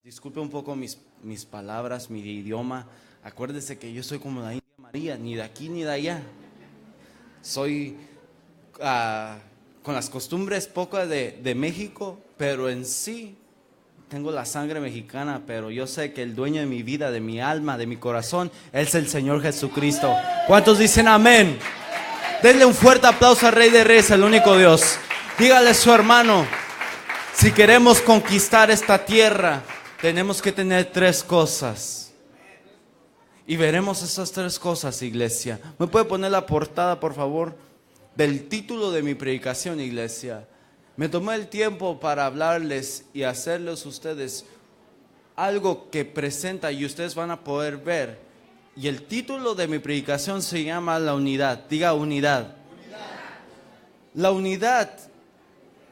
Disculpe un poco mis palabras, mi idioma. Acuérdese que yo soy como la India María, ni de aquí ni de allá. Soy con las costumbres pocas de México, pero en sí tengo la sangre mexicana, pero yo sé que el dueño de mi vida, de mi alma, de mi corazón, es el Señor Jesucristo. ¿Cuántos dicen amén? Denle un fuerte aplauso al Rey de Reyes, el único Dios. Dígale a su hermano, si queremos conquistar esta tierra, tenemos que tener tres cosas. Y veremos esas tres cosas, iglesia. ¿Me puede poner la portada, por favor, del título de mi predicación, iglesia? Me tomé el tiempo para hablarles y hacerles a ustedes algo que presenta y ustedes van a poder ver. Y el título de mi predicación se llama La Unidad. Diga unidad. La unidad.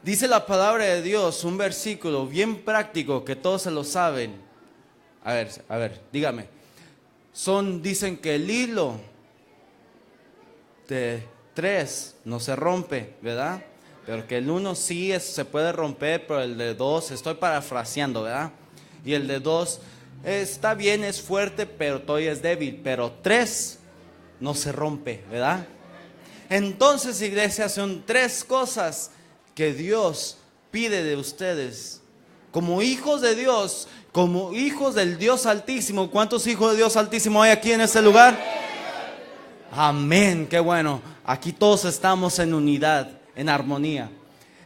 Dice la palabra de Dios, un versículo bien práctico que todos se lo saben. A ver, dígame. Dicen que el hilo de 3 no se rompe, ¿verdad? Pero que el 1 sí se puede romper, pero el de 2, estoy parafraseando, ¿verdad? Y el de 2 está bien, es fuerte, pero todavía es débil. Pero 3 no se rompe, ¿verdad? Entonces, iglesia, son 3 cosas que Dios pide de ustedes como hijos de Dios, como hijos del Dios Altísimo. ¿Cuántos hijos de Dios Altísimo hay aquí en este lugar? Amén, qué bueno. Aquí todos estamos en unidad, en armonía.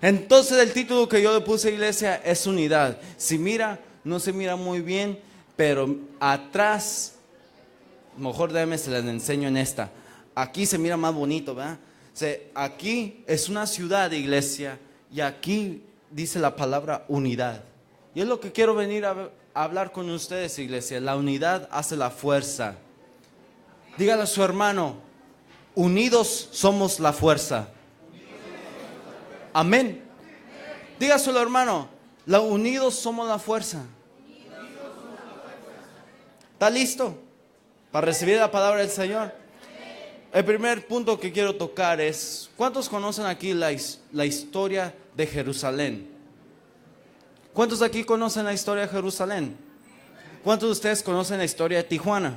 Entonces el título que yo le puse, iglesia, es unidad. Si mira, no se mira muy bien, pero atrás, mejor déjame se les enseño en esta. Aquí se mira más bonito, ¿verdad? Aquí es una ciudad, iglesia, y aquí dice la palabra unidad. Y es lo que quiero venir a hablar con ustedes, iglesia. La unidad hace la fuerza. Dígale a su hermano, unidos somos la fuerza. Amén. Dígaselo, hermano, unidos somos la fuerza. ¿Está listo para recibir la palabra del Señor? El primer punto que quiero tocar es, ¿cuántos conocen aquí la historia de Jerusalén? ¿Cuántos aquí conocen la historia de Jerusalén? ¿Cuántos de ustedes conocen la historia de Tijuana?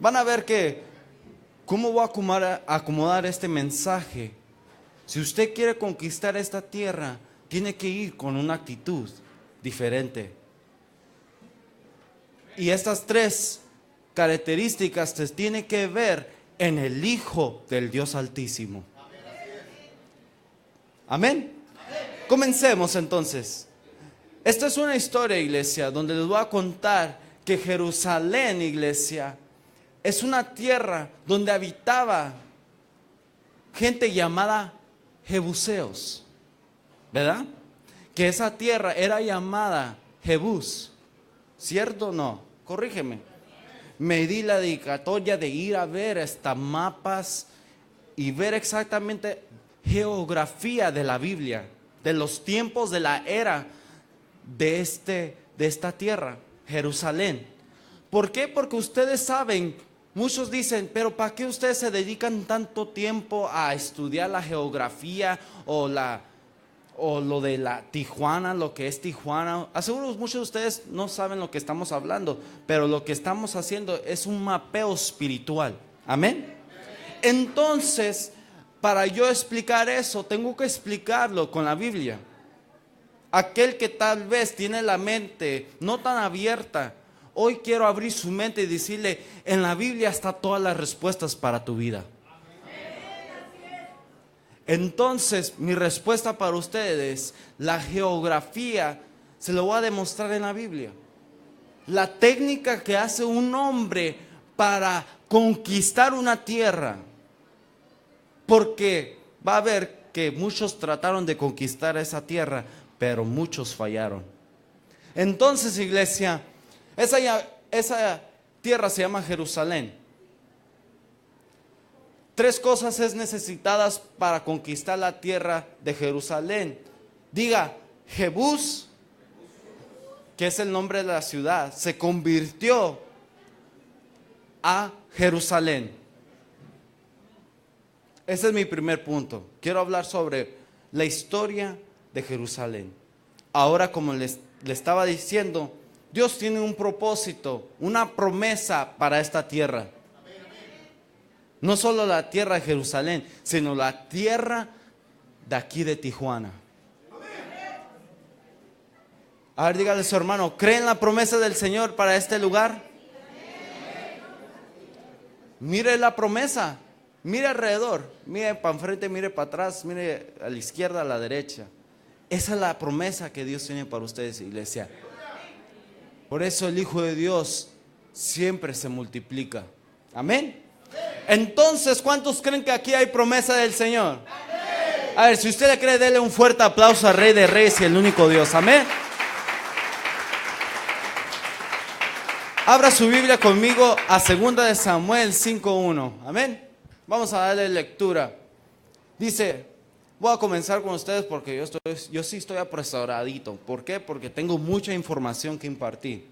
Van a ver que, ¿cómo voy a acomodar este mensaje? Si usted quiere conquistar esta tierra, tiene que ir con una actitud diferente. Y estas 3 características se tiene que ver en el Hijo del Dios Altísimo. Amén. Comencemos entonces. Esta es una historia, iglesia, donde les voy a contar que Jerusalén, iglesia, es una tierra donde habitaba gente llamada Jebuseos, ¿verdad? Que esa tierra era llamada Jebús, ¿cierto o no? Corrígeme. Me di la dedicatoria de ir a ver hasta mapas y ver exactamente geografía de la Biblia, de los tiempos de la era de esta tierra, Jerusalén. ¿Por qué? Porque ustedes saben, muchos dicen, pero ¿para qué ustedes se dedican tanto tiempo a estudiar la geografía o lo de la Tijuana, lo que es Tijuana? Aseguro muchos de ustedes no saben lo que estamos hablando, pero lo que estamos haciendo es un mapeo espiritual. Amén. Entonces, para yo explicar eso, tengo que explicarlo con la Biblia. Aquel que tal vez tiene la mente no tan abierta, hoy quiero abrir su mente y decirle, en la Biblia están todas las respuestas para tu vida. Entonces, mi respuesta para ustedes, la geografía, se lo voy a demostrar en la Biblia. La técnica que hace un hombre para conquistar una tierra. Porque va a ver que muchos trataron de conquistar esa tierra, pero muchos fallaron. Entonces, iglesia, esa tierra se llama Jerusalén. 3 cosas es necesitadas para conquistar la tierra de Jerusalén. Diga, Jebús, que es el nombre de la ciudad, se convirtió a Jerusalén. Ese es mi primer punto. Quiero hablar sobre la historia de Jerusalén. Ahora, como les le estaba diciendo, Dios tiene un propósito, una promesa para esta tierra. No solo la tierra de Jerusalén, sino la tierra de aquí de Tijuana. A ver, dígale a su hermano, ¿cree en la promesa del Señor para este lugar? Mire la promesa, mire alrededor, mire para enfrente, mire para atrás, mire a la izquierda, a la derecha. Esa es la promesa que Dios tiene para ustedes, iglesia. Por eso el Hijo de Dios siempre se multiplica. Amén. Entonces, ¿cuántos creen que aquí hay promesa del Señor? A ver, si usted le cree, dele un fuerte aplauso al Rey de Reyes y el único Dios. Amén. Abra su Biblia conmigo a 2 de Samuel 5:1. Amén. Vamos a darle lectura. Dice, voy a comenzar con ustedes porque yo sí estoy apresuradito. ¿Por qué? Porque tengo mucha información que impartir.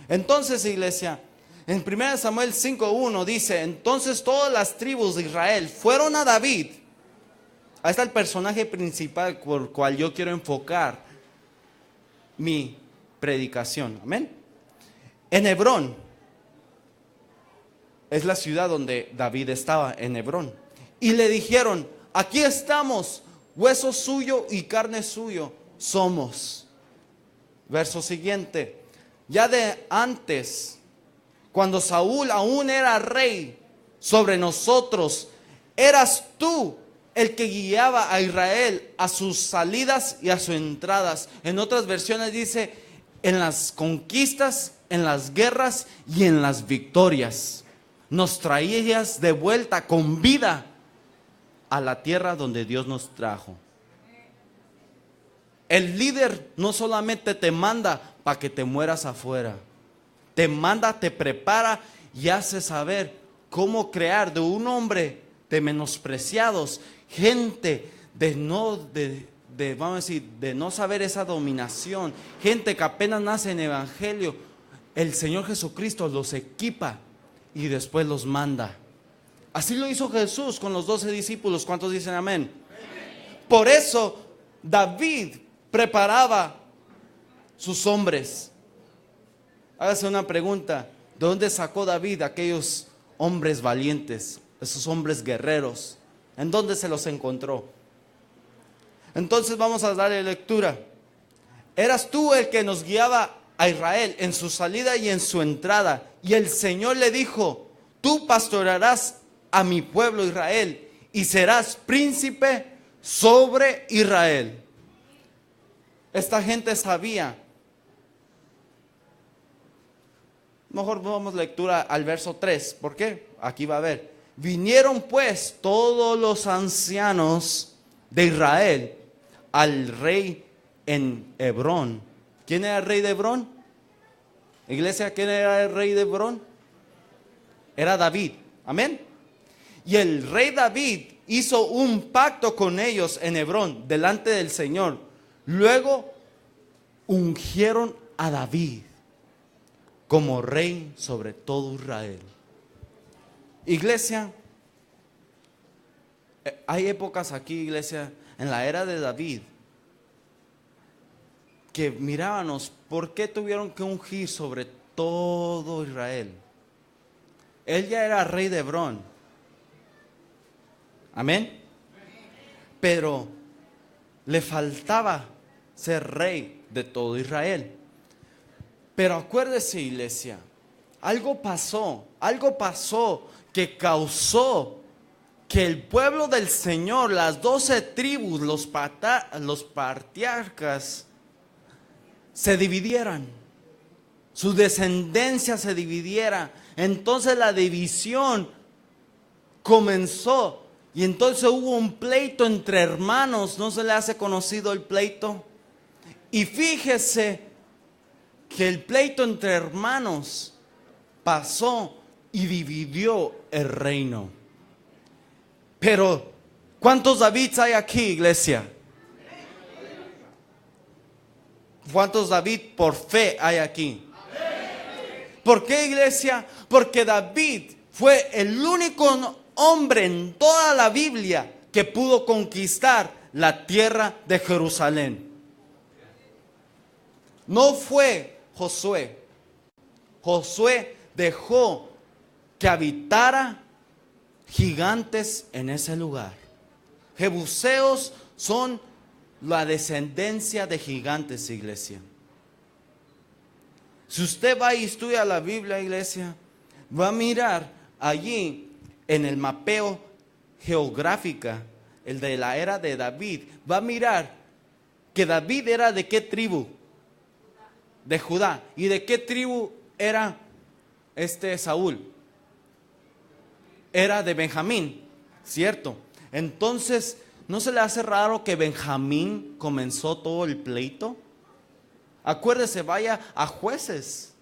Entonces, iglesia, en 1 Samuel 5:1 dice, entonces todas las tribus de Israel fueron a David. Ahí está el personaje principal por el cual yo quiero enfocar mi predicación. Amén. En Hebrón, es la ciudad donde David estaba, en Hebrón. Y le dijeron, aquí estamos, hueso suyo y carne suyo somos. Verso siguiente, ya de antes, cuando Saúl aún era rey sobre nosotros, eras tú el que guiaba a Israel a sus salidas y a sus entradas. En otras versiones dice, en las conquistas, en las guerras y en las victorias. Nos traías de vuelta con vida a la tierra donde Dios nos trajo. El líder no solamente te manda para que te mueras afuera. Te manda, te prepara y hace saber cómo crear de un hombre de menospreciados, gente vamos a decir, de no saber esa dominación, gente que apenas nace en evangelio. El Señor Jesucristo los equipa y después los manda. Así lo hizo Jesús con los 12 discípulos. ¿Cuántos dicen amén? Por eso David preparaba sus hombres. Hágase una pregunta. ¿De dónde sacó David aquellos hombres valientes? Esos hombres guerreros. ¿En dónde se los encontró? Entonces vamos a darle lectura. Eras tú el que nos guiaba a Israel en su salida y en su entrada. Y el Señor le dijo, tú pastorearás a mi pueblo Israel y serás príncipe sobre Israel. Esta gente sabía. Mejor vamos lectura al verso 3. ¿Por qué? Aquí va a ver. Vinieron pues todos los ancianos de Israel al rey en Hebrón. ¿Quién era el rey de Hebrón? Iglesia, ¿quién era el rey de Hebrón? Era David. Amén. Y el rey David hizo un pacto con ellos en Hebrón, delante del Señor. Luego ungieron a David como rey sobre todo Israel. Iglesia, hay épocas aquí, iglesia, en la era de David, que mirábamos, ¿por qué tuvieron que ungir sobre todo Israel? Él ya era rey de Hebrón. Amén. Pero le faltaba ser rey de todo Israel. Pero acuérdese, iglesia, algo pasó que causó que el pueblo del Señor, las 12 tribus, los patriarcas, se dividieran, su descendencia se dividiera. Entonces la división comenzó y entonces hubo un pleito entre hermanos. ¿No se le hace conocido el pleito? Y fíjese que el pleito entre hermanos pasó y dividió el reino. Pero ¿cuántos Davids hay aquí, iglesia? ¿Cuántos David por fe hay aquí? ¿Por qué, iglesia? Porque David fue el único hombre en toda la Biblia que pudo conquistar la tierra de Jerusalén. No fue Josué. Josué dejó que habitara gigantes en ese lugar. Jebuseos son la descendencia de gigantes, iglesia. Si usted va y estudia la Biblia, iglesia, va a mirar allí en el mapeo geográfica, el de la era de David, va a mirar que David era de qué tribu, de Judá. ¿Y de qué tribu era Saúl? Era de Benjamín, ¿cierto? Entonces, ¿no se le hace raro que Benjamín comenzó todo el pleito? Acuérdese, vaya a Jueces.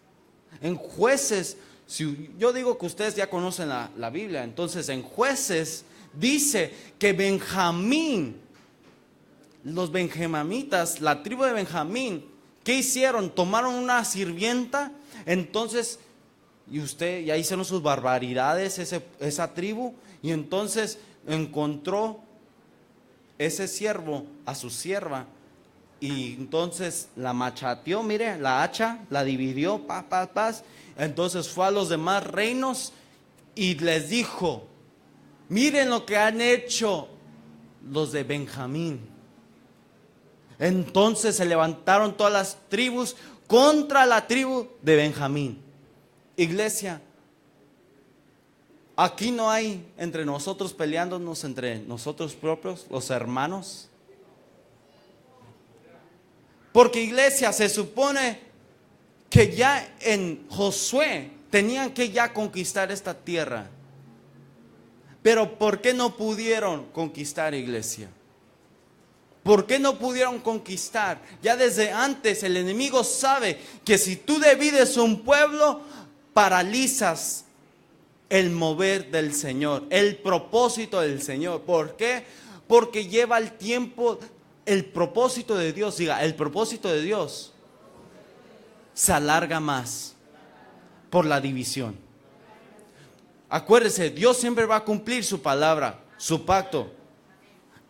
En Jueces, si yo digo que ustedes ya conocen la Biblia, entonces en Jueces dice que Benjamín, los benjaminitas, la tribu de Benjamín, ¿qué hicieron? Tomaron una sirvienta, entonces, y ya hicieron sus barbaridades esa tribu, y entonces encontró ese siervo a su sierva, y entonces la machateó, mire, la hacha, la dividió, entonces fue a los demás reinos y les dijo: miren lo que han hecho los de Benjamín. Entonces se levantaron todas las tribus contra la tribu de Benjamín. Iglesia, aquí no hay entre nosotros peleándonos entre nosotros propios, los hermanos. Porque, iglesia, se supone que ya en Josué tenían que ya conquistar esta tierra. Pero ¿por qué no pudieron conquistar, iglesia? ¿Por qué no pudieron conquistar? Ya desde antes el enemigo sabe que si tú divides un pueblo, paralizas el mover del Señor, el propósito del Señor. ¿Por qué? Porque lleva el tiempo, el propósito de Dios, diga, el propósito de Dios se alarga más por la división. Acuérdese, Dios siempre va a cumplir su palabra, su pacto.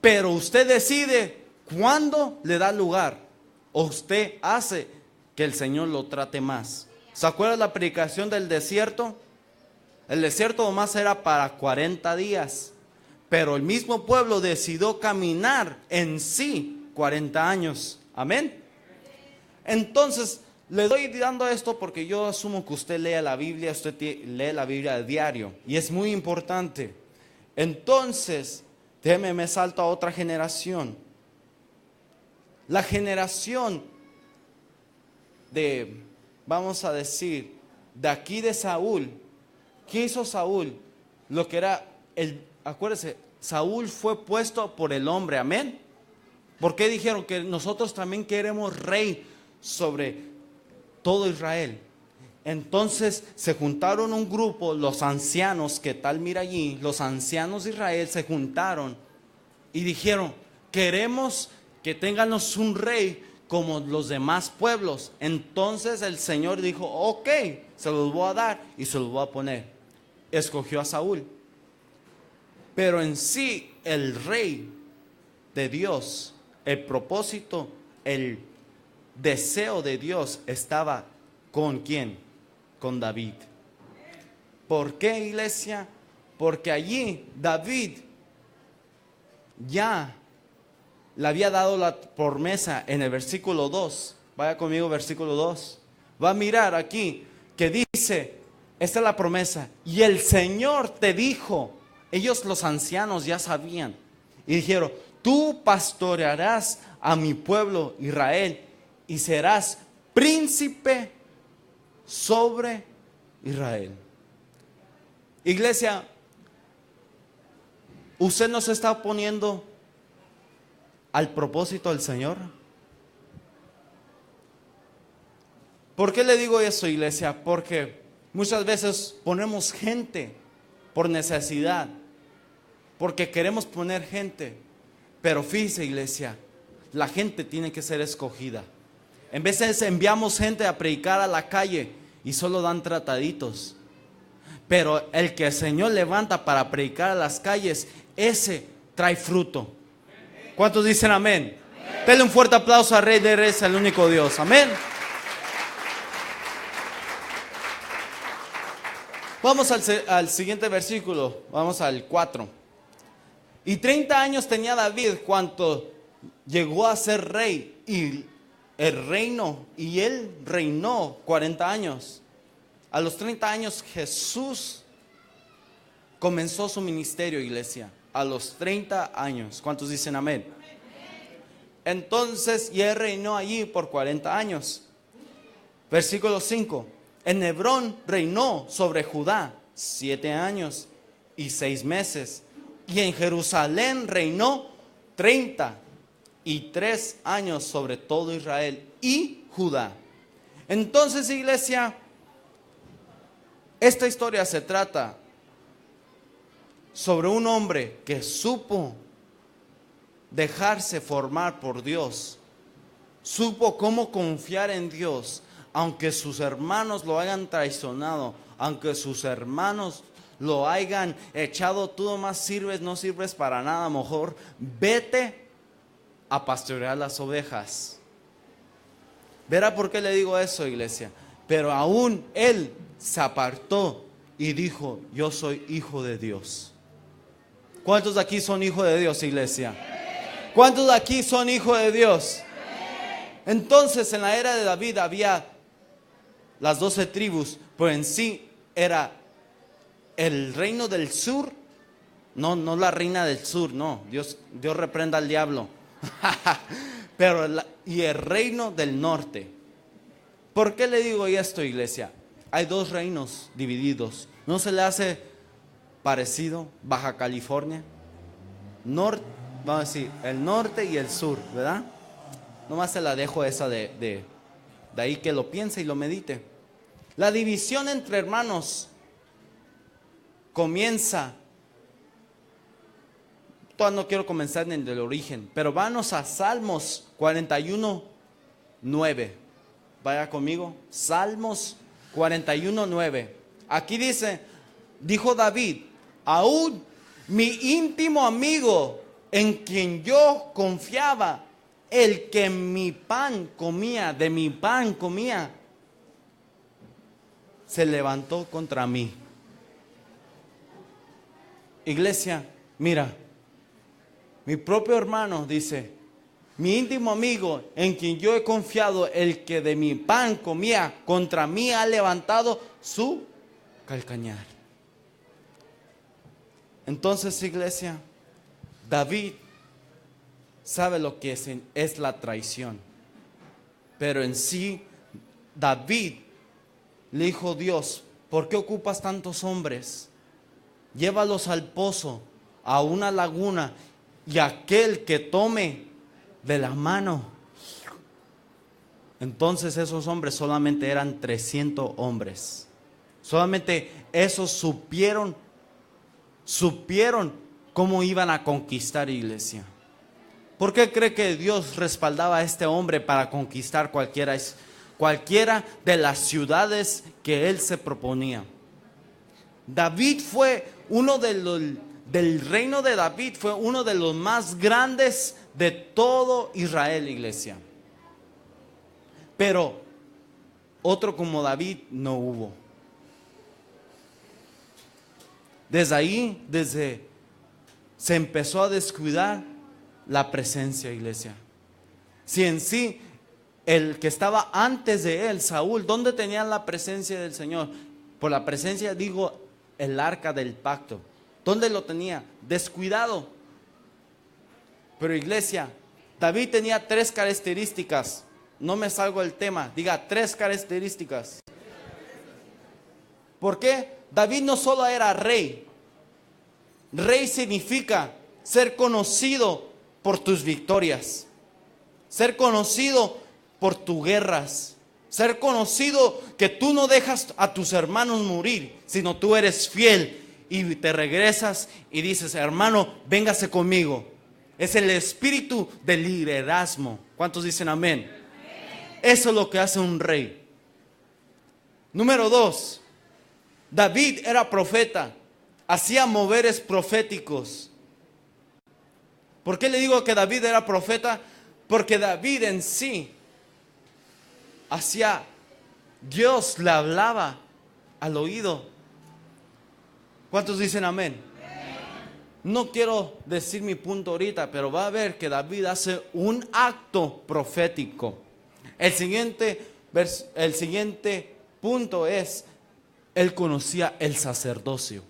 Pero usted decide cuándo le da lugar, o usted hace que el Señor lo trate más. ¿Se acuerda la predicación del desierto? El desierto nomás era para 40 días, pero el mismo pueblo decidió caminar en sí 40 años. Amén. Entonces, le doy dando esto porque yo asumo que usted lea la Biblia, usted lee la Biblia a diario, y es muy importante. Entonces, me salto a otra generación. La generación de, vamos a decir, de aquí de Saúl. ¿Qué hizo Saúl? Lo que era acuérdese, Saúl fue puesto por el hombre, amén. ¿Por qué dijeron que nosotros también queremos rey sobre todo Israel? Entonces se juntaron un grupo, los ancianos, que tal mira allí, los ancianos de Israel se juntaron y dijeron: queremos que tenganos un rey como los demás pueblos. Entonces el Señor dijo: ok, se los voy a dar y se los voy a poner. Escogió a Saúl. Pero en sí el rey de Dios, el propósito, el deseo de Dios estaba ¿con quién? Con David. ¿Por qué, iglesia? Porque allí David ya le había dado la promesa en el versículo 2. Vaya conmigo, versículo 2. Va a mirar aquí que dice, esta es la promesa: y el Señor te dijo. Ellos, los ancianos, ya sabían y dijeron: tú pastorearás a mi pueblo Israel y serás príncipe sobre Israel. Iglesia, ¿usted no se está oponiendo al propósito del Señor? ¿Por qué le digo eso, iglesia? Porque muchas veces ponemos gente por necesidad, porque queremos poner gente. Pero fíjese, iglesia, la gente tiene que ser escogida. En veces enviamos gente a predicar a la calle y solo dan trataditos. Pero el que el Señor levanta para predicar a las calles, ese trae fruto. ¿Cuántos dicen amén? Denle un fuerte aplauso al Rey de Reyes, al único Dios. Amén. Vamos al siguiente versículo, vamos al 4. Y 30 años tenía David cuando llegó a ser rey y él reinó 40 años. A los 30 años Jesús comenzó su ministerio, iglesia. A los 30 años. ¿Cuántos dicen amén? Entonces, y él reinó allí por 40 años. Versículo 5. En Hebrón reinó sobre Judá 7 años y 6 meses. Y en Jerusalén reinó 33 años sobre todo Israel y Judá. Entonces, iglesia, esta historia se trata sobre un hombre que supo dejarse formar por Dios, supo cómo confiar en Dios, aunque sus hermanos lo hayan traicionado, aunque sus hermanos lo hayan echado, tú nomás sirves, no sirves para nada, mejor vete a pastorear las ovejas. Verá por qué le digo eso, iglesia. Pero aún él se apartó y dijo: yo soy hijo de Dios. ¿Cuántos de aquí son hijos de Dios, iglesia? ¿Cuántos de aquí son hijos de Dios? Entonces, en la era de David había las 12 tribus, pero en sí era el reino del sur. No la reina del sur, no. Dios reprenda al diablo. Pero y el reino del norte. ¿Por qué le digo esto, iglesia? Hay 2 reinos divididos. ¿No se le hace parecido Baja California? Norte, vamos a decir, el norte y el sur, ¿verdad? Nomás se la dejo esa de ahí, que lo piense y lo medite. La división entre hermanos comienza. Todavía no quiero comenzar en el origen, pero vámonos a Salmos 41:9. Vaya conmigo, Salmos 41:9. Aquí dice: dijo David, aún mi íntimo amigo en quien yo confiaba, el que mi pan comía, de mi pan comía, se levantó contra mí. Iglesia, mira, mi propio hermano dice: mi íntimo amigo en quien yo he confiado, el que de mi pan comía, contra mí ha levantado su calcañar. Entonces, iglesia, David sabe lo que es la traición. Pero en sí, David le dijo: Dios, ¿por qué ocupas tantos hombres? Llévalos al pozo, a una laguna, y aquel que tome de la mano. Entonces esos hombres solamente eran 300 hombres. Solamente esos supieron cómo iban a conquistar, iglesia. ¿Por qué cree que Dios respaldaba a este hombre para conquistar cualquiera de las ciudades que él se proponía? David fue del reino de David, fue uno de los más grandes de todo Israel, iglesia. Pero otro como David no hubo. Desde ahí, se empezó a descuidar la presencia, iglesia. Si en sí, el que estaba antes de él, Saúl, ¿dónde tenía la presencia del Señor? Por la presencia, digo, el arca del pacto. ¿Dónde lo tenía? Descuidado. Pero, iglesia, David tenía 3 características. No me salgo del tema. Diga 3 características. ¿Por qué? David no solo era rey. Rey significa ser conocido por tus victorias, ser conocido por tus guerras, ser conocido que tú no dejas a tus hermanos morir, sino tú eres fiel y te regresas y dices: hermano, véngase conmigo. Es el espíritu del liderazgo. ¿Cuántos dicen amén? Eso es lo que hace un rey. Número 2, David era profeta, hacía moveres proféticos. ¿Por qué le digo que David era profeta? Porque David en sí Dios le hablaba al oído. ¿Cuántos dicen amén? No quiero decir mi punto ahorita, pero va a ver que David hace un acto profético. El siguiente punto es, él conocía el sacerdocio.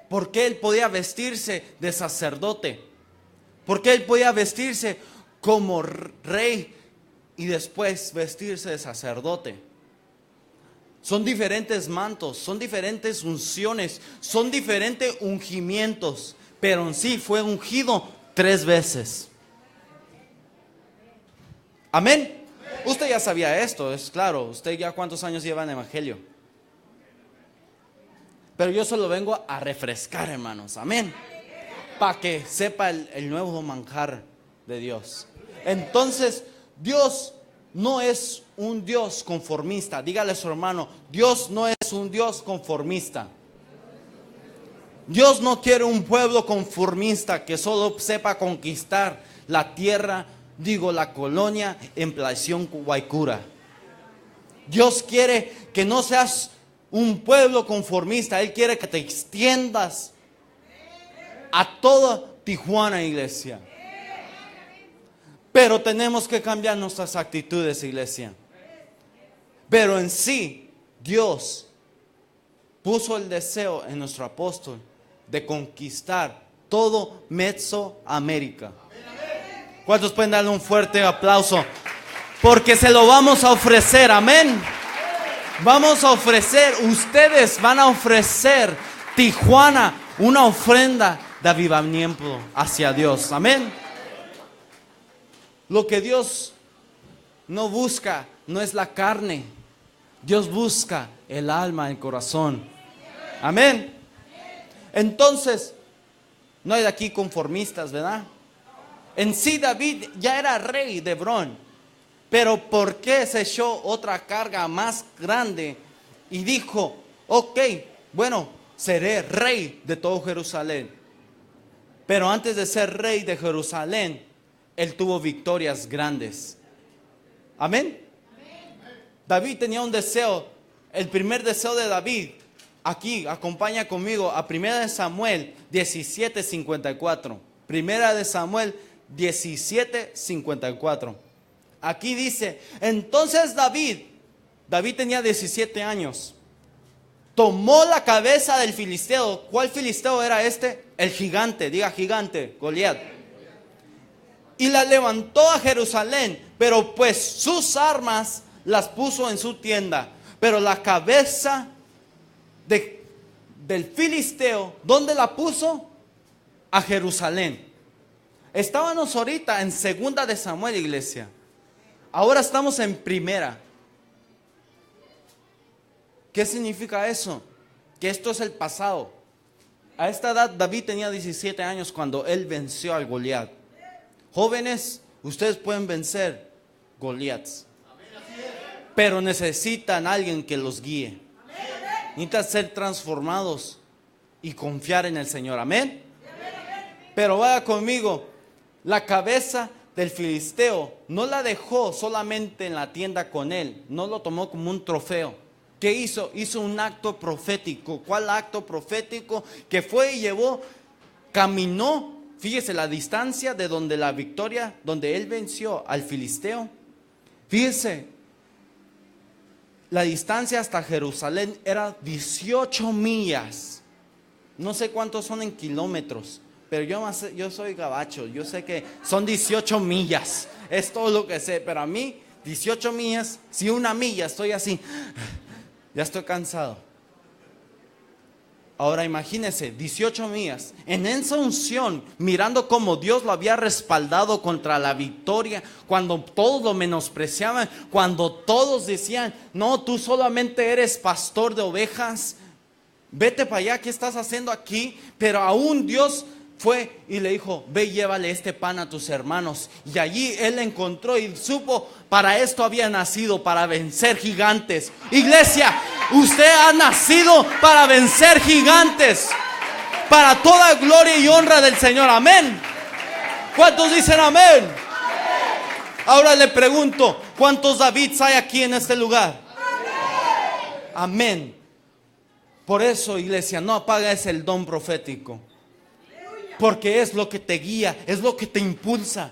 ¿Por qué él podía vestirse de sacerdote? ¿Por qué él podía vestirse como rey y después vestirse de sacerdote? Son diferentes mantos, son diferentes unciones, son diferentes ungimientos, pero en sí fue ungido 3 veces. Amén. Usted ya sabía esto, es claro. Usted ya cuántos años lleva en el evangelio. Pero yo solo vengo a refrescar, hermanos. Amén. Para que sepa el nuevo manjar de Dios. Entonces, Dios no es un Dios conformista. Dígale a su hermano, Dios no es un Dios conformista. Dios no quiere un pueblo conformista que solo sepa conquistar la tierra, la colonia en Plación Guaycura. Dios quiere que no seas un pueblo conformista. Él quiere que te extiendas a toda Tijuana, iglesia. Pero tenemos que cambiar nuestras actitudes, iglesia. Pero en sí, Dios puso el deseo en nuestro apóstol de conquistar todo Mesoamérica. ¿Cuántos pueden darle un fuerte aplauso? Porque se lo vamos a ofrecer, amén. Vamos a ofrecer, ustedes van a ofrecer Tijuana una ofrenda de avivamiento hacia Dios, amén. Lo que Dios no busca no es la carne. Dios busca el alma, el corazón. Amén. Entonces, no hay de aquí conformistas, ¿verdad? En sí David ya era rey de Hebrón. Pero ¿por qué se echó otra carga más grande? Y dijo, ok, bueno, seré rey de todo Jerusalén. Pero antes de ser rey de Jerusalén, él tuvo victorias grandes. Amén. David tenía un deseo. El primer deseo de David, aquí, acompaña conmigo a 1 Samuel 17:54. 1 Samuel 17:54. Aquí dice, entonces David tenía 17 años. Tomó la cabeza del filisteo. ¿Cuál filisteo era este? El gigante, diga gigante, Goliat. Y la levantó a Jerusalén, pero pues sus armas las puso en su tienda. Pero la cabeza del filisteo, ¿dónde la puso? A Jerusalén. Estábamos ahorita en 2 de Samuel, iglesia. Ahora estamos en 1. ¿Qué significa eso? Que esto es el pasado. A esta edad David tenía 17 años cuando él venció al Goliat. Jóvenes, ustedes pueden vencer Goliats, pero necesitan a alguien que los guíe. Necesitan ser transformados y confiar en el Señor. Amén. Pero vaya conmigo, la cabeza del filisteo no la dejó solamente en la tienda con él, no lo tomó como un trofeo. ¿Qué hizo? Hizo un acto profético. ¿Cuál acto profético? Que fue y llevó, caminó. Fíjese la distancia de donde la victoria, donde él venció al filisteo. Fíjese, la distancia hasta Jerusalén era 18 millas. No sé cuántos son en kilómetros, pero yo soy gabacho. Yo sé que son 18 millas. Es todo lo que sé, pero a mí 18 millas, si una milla estoy así, ya estoy cansado. Ahora imagínense, 18 millas, en esa unción, mirando cómo Dios lo había respaldado contra la victoria, cuando todos lo menospreciaban, cuando todos decían, no, tú solamente eres pastor de ovejas, vete para allá, ¿qué estás haciendo aquí? Pero aún Dios fue y le dijo, ve y llévale este pan a tus hermanos. Y allí él encontró y supo, para esto había nacido, para vencer gigantes. Iglesia, usted ha nacido para vencer gigantes, para toda gloria y honra del Señor. Amén. ¿Cuántos dicen amén? Ahora le pregunto, ¿cuántos Davids hay aquí en este lugar? Amén. Por eso, iglesia, no apagues el don profético, porque es lo que te guía, es lo que te impulsa.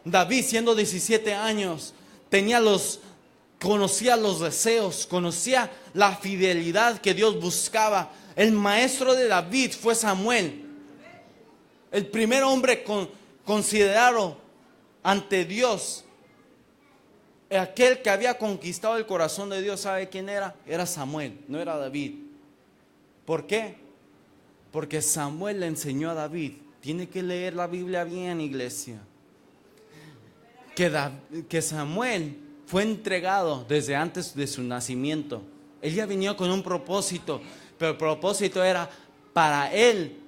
David, siendo 17 años, conocía los deseos, conocía la fidelidad que Dios buscaba. El maestro de David fue Samuel, el primer hombre considerado ante Dios. Aquel que había conquistado el corazón de Dios, ¿sabe quién era? Era Samuel, no era David. ¿Por qué? Porque Samuel le enseñó a David. Tiene que leer la Biblia bien, iglesia. Que Samuel fue entregado desde antes de su nacimiento. Él ya venía con un propósito, pero el propósito era para él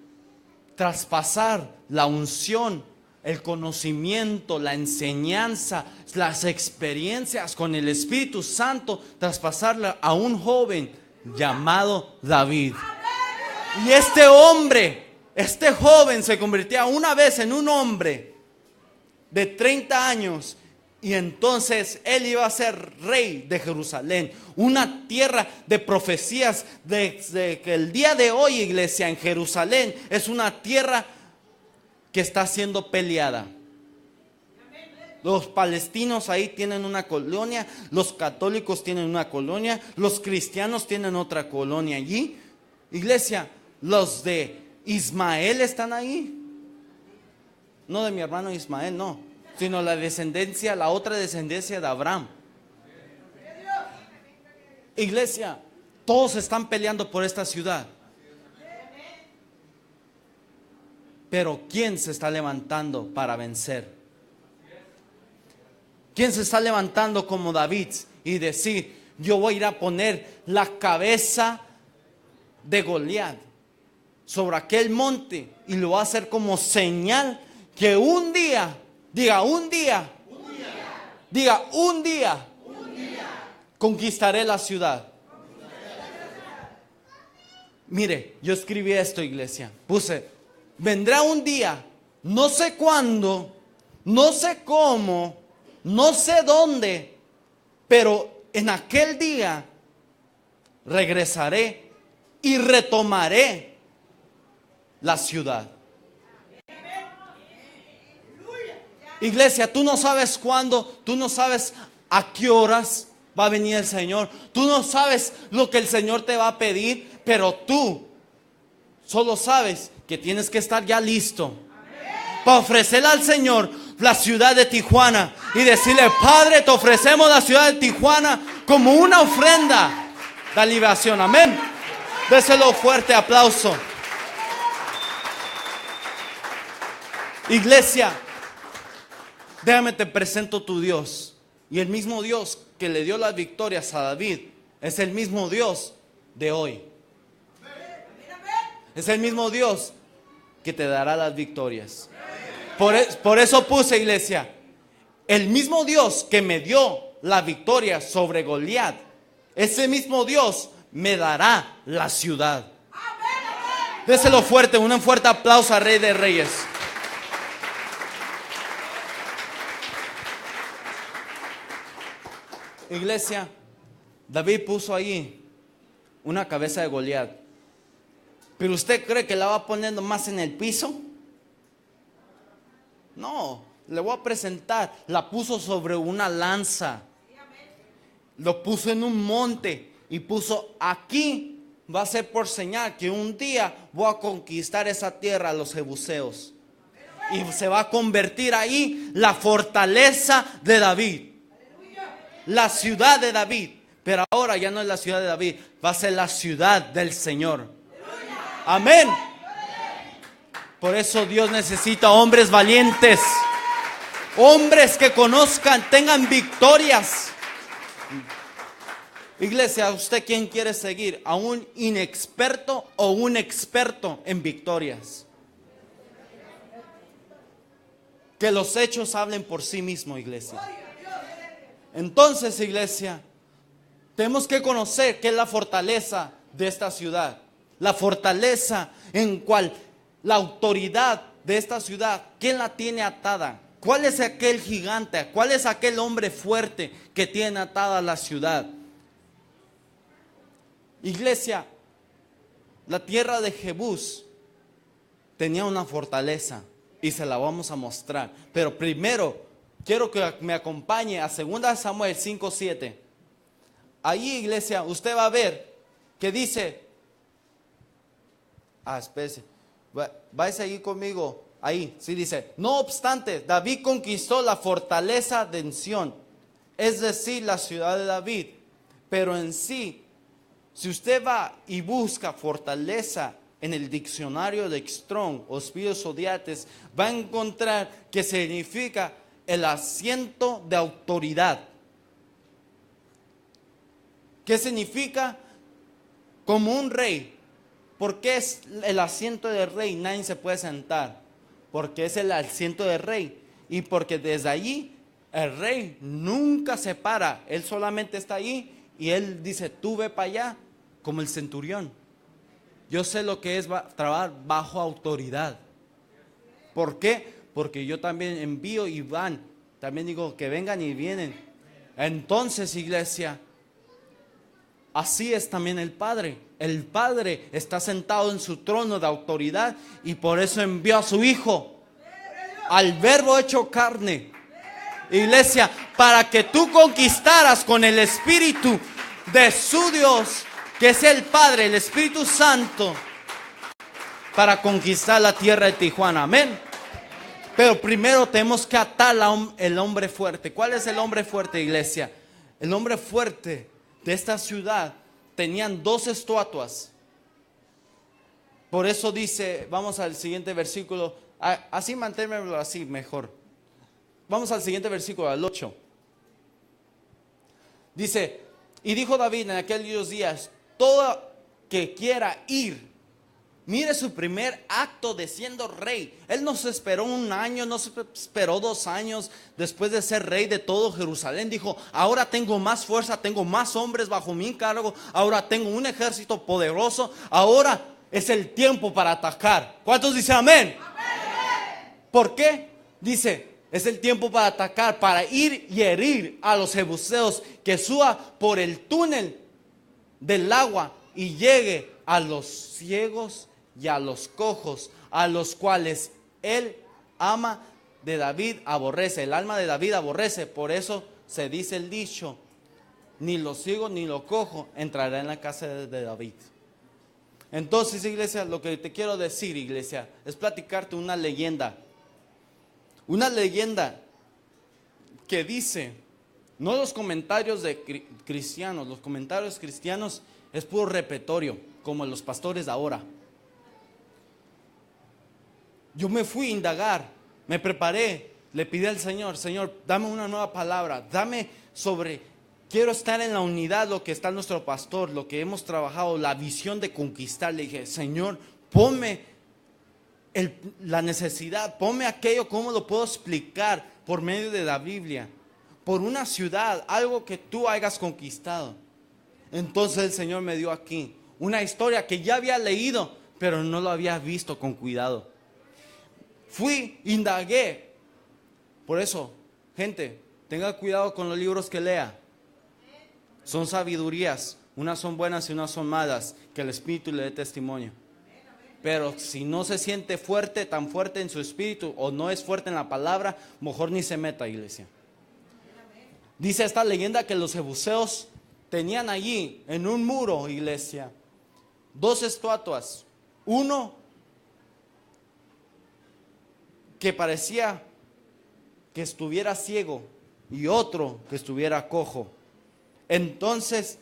traspasar la unción, el conocimiento, la enseñanza, las experiencias con el Espíritu Santo, traspasarla a un joven llamado David. Y este joven se convirtió una vez en un hombre de 30 años. Y entonces él iba a ser rey de Jerusalén, una tierra de profecías. Desde que el día de hoy, iglesia, en Jerusalén es una tierra que está siendo peleada. Los palestinos ahí tienen una colonia, los católicos tienen una colonia, los cristianos tienen otra colonia allí. Iglesia, los de Ismael están ahí. No de mi hermano Ismael, no, sino la otra descendencia de Abraham. Iglesia, todos están peleando por esta ciudad. Pero ¿quién se está levantando para vencer? ¿Quién se está levantando como David y decir: yo voy a ir a poner la cabeza de Goliat sobre aquel monte y lo va a hacer como señal que un día, diga un día, conquistaré la ciudad? Mire, yo escribí esto, iglesia. Puse: vendrá un día, no sé cuándo, no sé cómo, no sé dónde, pero en aquel día regresaré y retomaré la ciudad. Iglesia, tú no sabes cuándo, tú no sabes a qué horas va a venir el Señor, tú no sabes lo que el Señor te va a pedir, pero tú solo sabes que tienes que estar ya listo para ofrecerle al Señor la ciudad de Tijuana y decirle: Padre, te ofrecemos la ciudad de Tijuana como una ofrenda de liberación. Amén. Déselo fuerte aplauso. Iglesia, déjame te presento tu Dios. Y el mismo Dios que le dio las victorias a David es el mismo Dios de hoy. Es el mismo Dios que te dará las victorias. Por eso puse, iglesia, el mismo Dios que me dio la victoria sobre Goliat, ese mismo Dios me dará la ciudad. Déselo fuerte, un fuerte aplauso al Rey de Reyes. Iglesia, David puso ahí una cabeza de Goliat. ¿Pero usted cree que la va poniendo más en el piso? No, le voy a presentar. La puso sobre una lanza. Lo puso en un monte y puso: aquí va a ser por señal que un día voy a conquistar esa tierra a los jebuseos. Y se va a convertir ahí la fortaleza de David. La ciudad de David. Pero ahora ya no es la ciudad de David, va a ser la ciudad del Señor. Amén. Por eso Dios necesita hombres valientes, hombres que conozcan, tengan victorias. Iglesia, ¿usted quién quiere seguir? ¿A un inexperto o un experto en victorias? Que los hechos hablen por sí mismos, iglesia. Entonces, iglesia, tenemos que conocer qué es la fortaleza de esta ciudad. La fortaleza en cual la autoridad de esta ciudad, ¿quién la tiene atada? ¿Cuál es aquel gigante? ¿Cuál es aquel hombre fuerte que tiene atada la ciudad? Iglesia, la tierra de Jebús tenía una fortaleza y se la vamos a mostrar. Pero primero quiero que me acompañe a 2 Samuel 5:7. Ahí, iglesia, usted va a ver que dice, espérese, va a seguir conmigo. Ahí, sí dice, no obstante, David conquistó la fortaleza de Sión, es decir, la ciudad de David. Pero en sí, si usted va y busca fortaleza en el diccionario de Strong o Spiros Zodiates, va a encontrar que significa el asiento de autoridad. ¿Qué significa? Como un rey. ¿Por qué es el asiento del rey? Nadie se puede sentar. Porque es el asiento del rey. Y porque desde allí el rey nunca se para. Él solamente está allí y él dice, tú ve para allá, como el centurión. Yo sé lo que es trabajar bajo autoridad. ¿Por qué? Porque yo también envío y van. También digo que vengan y vienen. Entonces, iglesia, así es también el Padre. El Padre está sentado en su trono de autoridad y por eso envió a su Hijo, al Verbo hecho carne. Iglesia, para que tú conquistaras con el Espíritu de su Dios, que es el Padre, el Espíritu Santo, para conquistar la tierra de Tijuana. Amén. Pero primero tenemos que atar el hombre fuerte. ¿Cuál es el hombre fuerte, iglesia? El hombre fuerte de esta ciudad tenían 2 estatuas. Por eso dice, vamos al siguiente versículo. Así manténmelo así mejor. Vamos al siguiente versículo, al 8. Dice, y dijo David en aquellos días, todo que quiera ir. Mire su primer acto de siendo rey. Él no se esperó 1 año, no se esperó 2 años después de ser rey de todo Jerusalén. Dijo, ahora tengo más fuerza, tengo más hombres bajo mi cargo, ahora tengo un ejército poderoso, ahora es el tiempo para atacar. ¿Cuántos dicen amén? Amén. ¿Por qué? Dice, es el tiempo para atacar, para ir y herir a los jebuseos, que suba por el túnel del agua y llegue a los ciegos y a los cojos, a los cuales el alma de David aborrece. El alma de David aborrece. Por eso se dice el dicho, ni los ciegos ni los cojos entrarán en la casa de David. Entonces, iglesia, lo que te quiero decir, iglesia, es platicarte una leyenda. Una leyenda que dice, no los comentarios de cristianos, los comentarios cristianos es puro repertorio, como los pastores de ahora. Yo me fui a indagar, me preparé, le pedí al Señor, Señor, dame una nueva palabra, dame quiero estar en la unidad, lo que está nuestro pastor, lo que hemos trabajado, la visión de conquistar. Le dije, Señor, ponme la necesidad, ponme aquello, ¿cómo lo puedo explicar por medio de la Biblia? Por una ciudad, algo que tú hayas conquistado. Entonces el Señor me dio aquí una historia que ya había leído, pero no lo había visto con cuidado. Fui, indagué. Por eso, gente, tenga cuidado con los libros que lea. Son sabidurías, unas son buenas y unas son malas, que el Espíritu le dé testimonio. Pero si no se siente fuerte, tan fuerte en su espíritu, o no es fuerte en la palabra, mejor ni se meta, iglesia. Dice esta leyenda que los jebuseos tenían allí, en un muro, iglesia, 2 estatuas. Uno que parecía que estuviera ciego y otro que estuviera cojo. Entonces,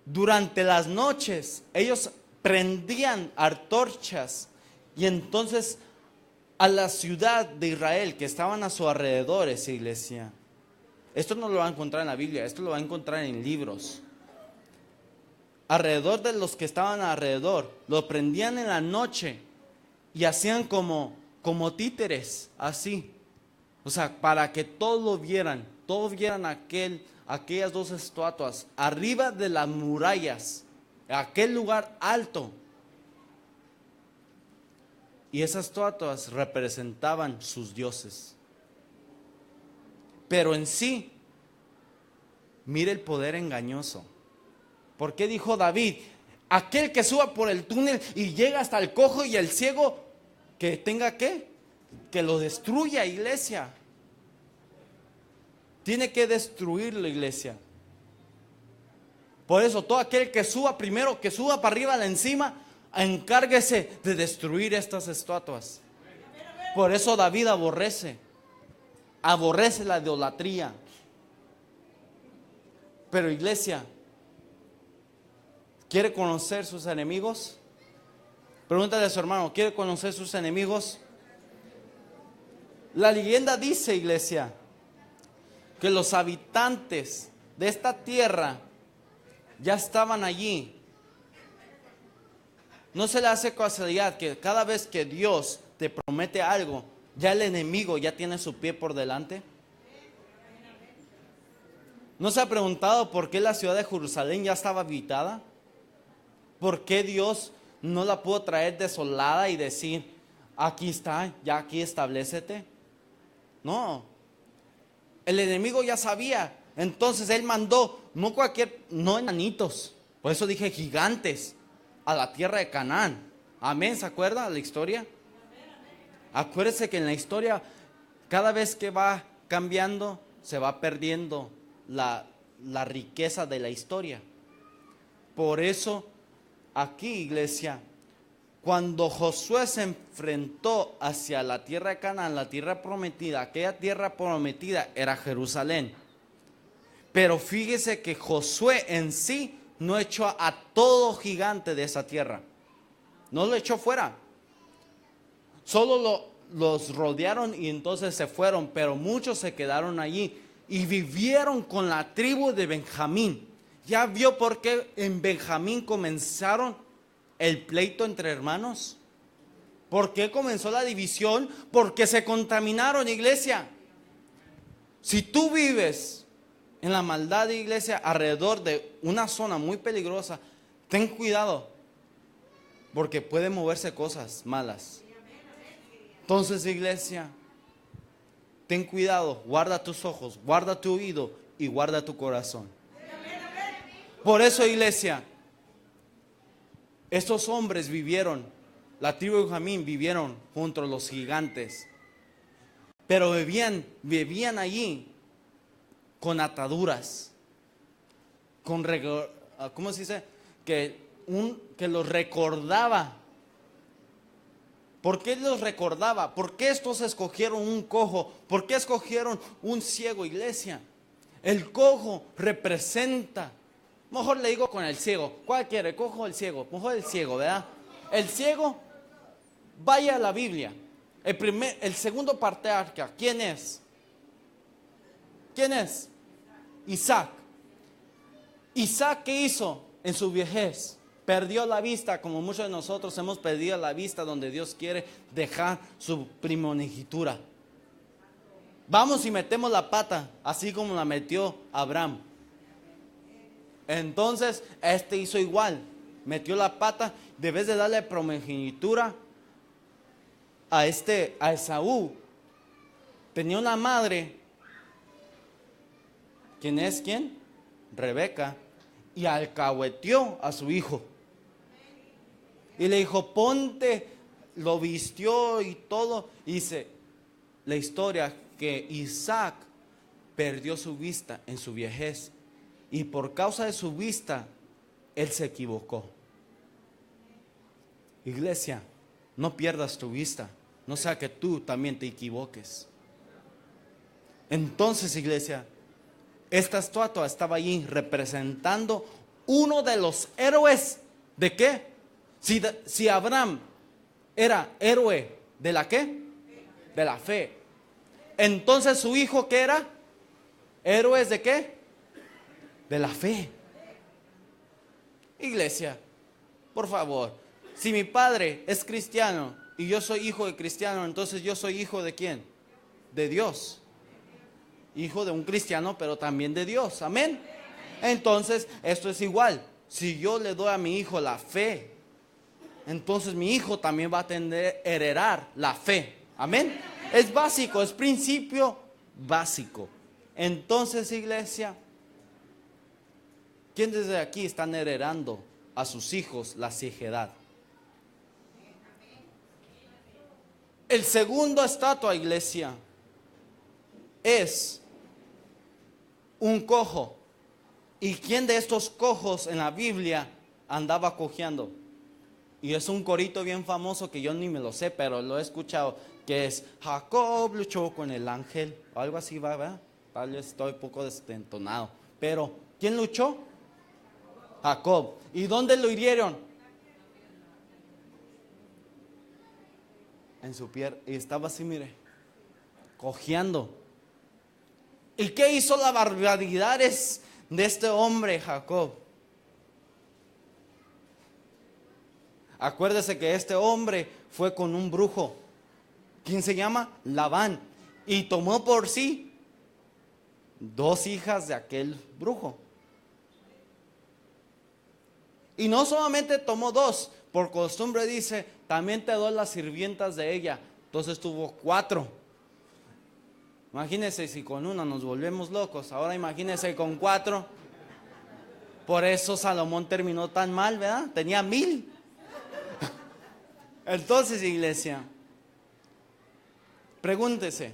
durante las noches, ellos prendían antorchas y entonces a la ciudad de Israel que estaban a su alrededor, esa iglesia. Esto no lo va a encontrar en la Biblia, esto lo va a encontrar en libros. Alrededor de los que estaban alrededor, lo prendían en la noche y hacían como títeres, así. O sea, para que todos vieran aquellas 2 estatuas arriba de las murallas, aquel lugar alto. Y esas estatuas representaban sus dioses. Pero en sí, mire el poder engañoso. ¿Por qué dijo David? Aquel que suba por el túnel y llega hasta el cojo y el ciego, que tenga que lo destruya, iglesia. Tiene que destruirlo, iglesia. Por eso todo aquel que suba primero, que suba para arriba, encima, encárguese de destruir estas estatuas. Por eso David aborrece la idolatría. Pero iglesia, ¿quiere conocer sus enemigos? Pregúntale a su hermano, ¿quiere conocer sus enemigos? La leyenda dice, iglesia, que los habitantes de esta tierra ya estaban allí. No se le hace casualidad que cada vez que Dios te promete algo, ya el enemigo ya tiene su pie por delante. ¿No se ha preguntado por qué la ciudad de Jerusalén ya estaba habitada? ¿Por qué Dios no la pudo traer desolada y decir, aquí está, ya aquí establécete? No, el enemigo ya sabía. Entonces él mandó, no enanitos, por eso dije gigantes, a la tierra de Canaán. Amén, ¿se acuerda de la historia? Acuérdese que en la historia, cada vez que va cambiando, se va perdiendo la riqueza de la historia. Por eso, aquí, iglesia, cuando Josué se enfrentó hacia la tierra de Canaán, la tierra prometida, aquella tierra prometida era Jerusalén. Pero fíjese que Josué en sí no echó a todo gigante de esa tierra. No lo echó fuera. Solo los rodearon y entonces se fueron, pero muchos se quedaron allí y vivieron con la tribu de Benjamín. ¿Ya vio por qué en Benjamín comenzaron el pleito entre hermanos? ¿Por qué comenzó la división? Porque se contaminaron, iglesia. Si tú vives en la maldad, iglesia, alrededor de una zona muy peligrosa, ten cuidado, porque pueden moverse cosas malas. Entonces, iglesia, ten cuidado, guarda tus ojos, guarda tu oído y guarda tu corazón. Por eso, iglesia, estos hombres vivieron, la tribu de Benjamín vivieron junto a los gigantes, pero vivían allí con ataduras, ¿cómo se dice? Que los recordaba. ¿Por qué los recordaba? ¿Por qué estos escogieron un cojo? ¿Por qué escogieron un ciego, iglesia? El cojo representa, mejor le digo con el ciego. ¿Cuál quiere? ¿El cojo o el ciego? Mejor el ciego, ¿verdad? El ciego, vaya a la Biblia. El segundo patriarca, ¿quién es? ¿Quién es? Isaac. Isaac, ¿qué hizo en su vejez? Perdió la vista, como muchos de nosotros hemos perdido la vista, donde Dios quiere dejar su primogenitura. Vamos y metemos la pata, así como la metió Abraham. Entonces, hizo igual, metió la pata, debes de darle primogenitura a Esaú. Tenía una madre. ¿Quién es quién? Rebeca. Y alcahueteó a su hijo. Y le dijo, ponte, lo vistió y todo. Y dice la historia que Isaac perdió su vista en su vejez. Y por causa de su vista, él se equivocó. Iglesia, no pierdas tu vista. No sea que tú también te equivoques. Entonces, iglesia, esta estatua estaba allí representando uno de los héroes. ¿De qué? Si Abraham era héroe de la ¿qué? De la fe. Entonces su hijo, ¿qué era? ¿Héroes de qué? De la fe. Iglesia, por favor, si mi padre es cristiano y yo soy hijo de cristiano, entonces yo soy hijo de ¿quién? De Dios. Hijo de un cristiano, pero también de Dios. Amén. Entonces, esto es igual. Si yo le doy a mi hijo la fe, entonces mi hijo también va a tener a heredar la fe. Amén. Es básico, es principio básico. Entonces, iglesia, ¿quién desde aquí están heredando a sus hijos la ciegedad. El segundo estatua, iglesia, es un cojo. ¿Y quién de estos cojos en la Biblia andaba cojeando? Y es un corito bien famoso que yo ni me lo sé, pero lo he escuchado, que es Jacob luchó con el ángel, o algo así va, ¿verdad? Tal vez estoy un poco desentonado, pero ¿quién luchó? Jacob. ¿Y dónde lo hirieron? En su pierna. Y estaba así, mire, cojeando. ¿Y qué hizo las barbaridades de este hombre, Jacob? Acuérdese que este hombre fue con un brujo. ¿Quién se llama? Labán. Y tomó por sí 2 hijas de aquel brujo. Y no solamente tomó 2, por costumbre dice, también te doy las sirvientas de ella. Entonces tuvo 4. Imagínense si con una nos volvemos locos, ahora imagínense con 4. Por eso Salomón terminó tan mal, ¿verdad? Tenía 1000. Entonces, iglesia, pregúntese,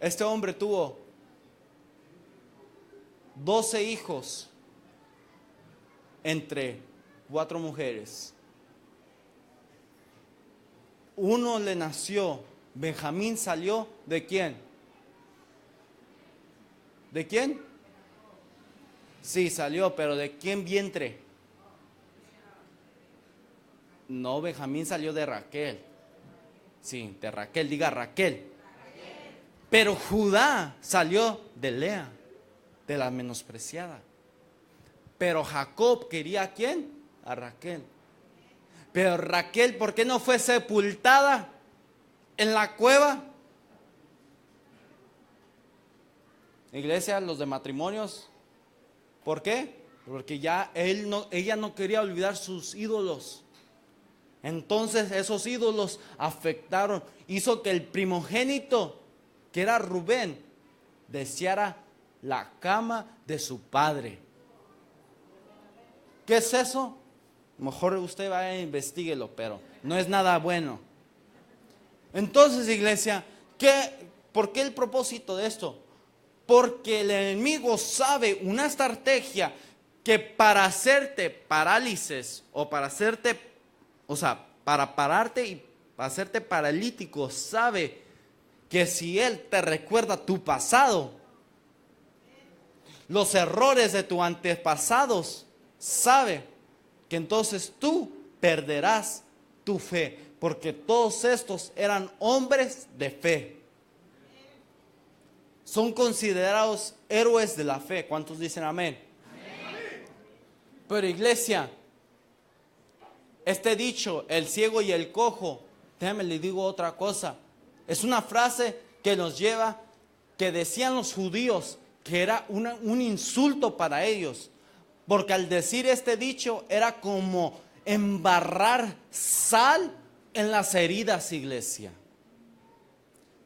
este hombre tuvo 12 hijos entre 4 mujeres. Uno le nació, Benjamín salió ¿de quién? ¿De quién? Sí, salió, pero ¿de quién vientre? No, Benjamín salió de Raquel. Sí, de Raquel, diga Raquel. Pero Judá salió de Lea, de la menospreciada. Pero Jacob quería ¿a quién? A Raquel. Pero Raquel, ¿por qué no fue sepultada en la cueva? Iglesia, los de matrimonios, ¿por qué? Porque ya ella no quería olvidar sus ídolos. Entonces esos ídolos afectaron, hizo que el primogénito, que era Rubén, deseara la cama de su padre. ¿Qué es eso? Mejor usted vaya e investíguelo, pero no es nada bueno. Entonces, iglesia, ¿por qué el propósito de esto? Porque el enemigo sabe una estrategia que para hacerte parálisis o para hacerte, o sea, para pararte y para hacerte paralítico, sabe que si él te recuerda tu pasado, los errores de tus antepasados, sabe que entonces tú perderás tu fe, porque todos estos eran hombres de fe. Son considerados héroes de la fe. ¿Cuántos dicen amén? Amén. Pero iglesia, este dicho, el ciego y el cojo, déjame le digo otra cosa. Es una frase que nos lleva, que decían los judíos, que era un insulto para ellos. Porque al decir este dicho era como embarrar sal en las heridas, iglesia.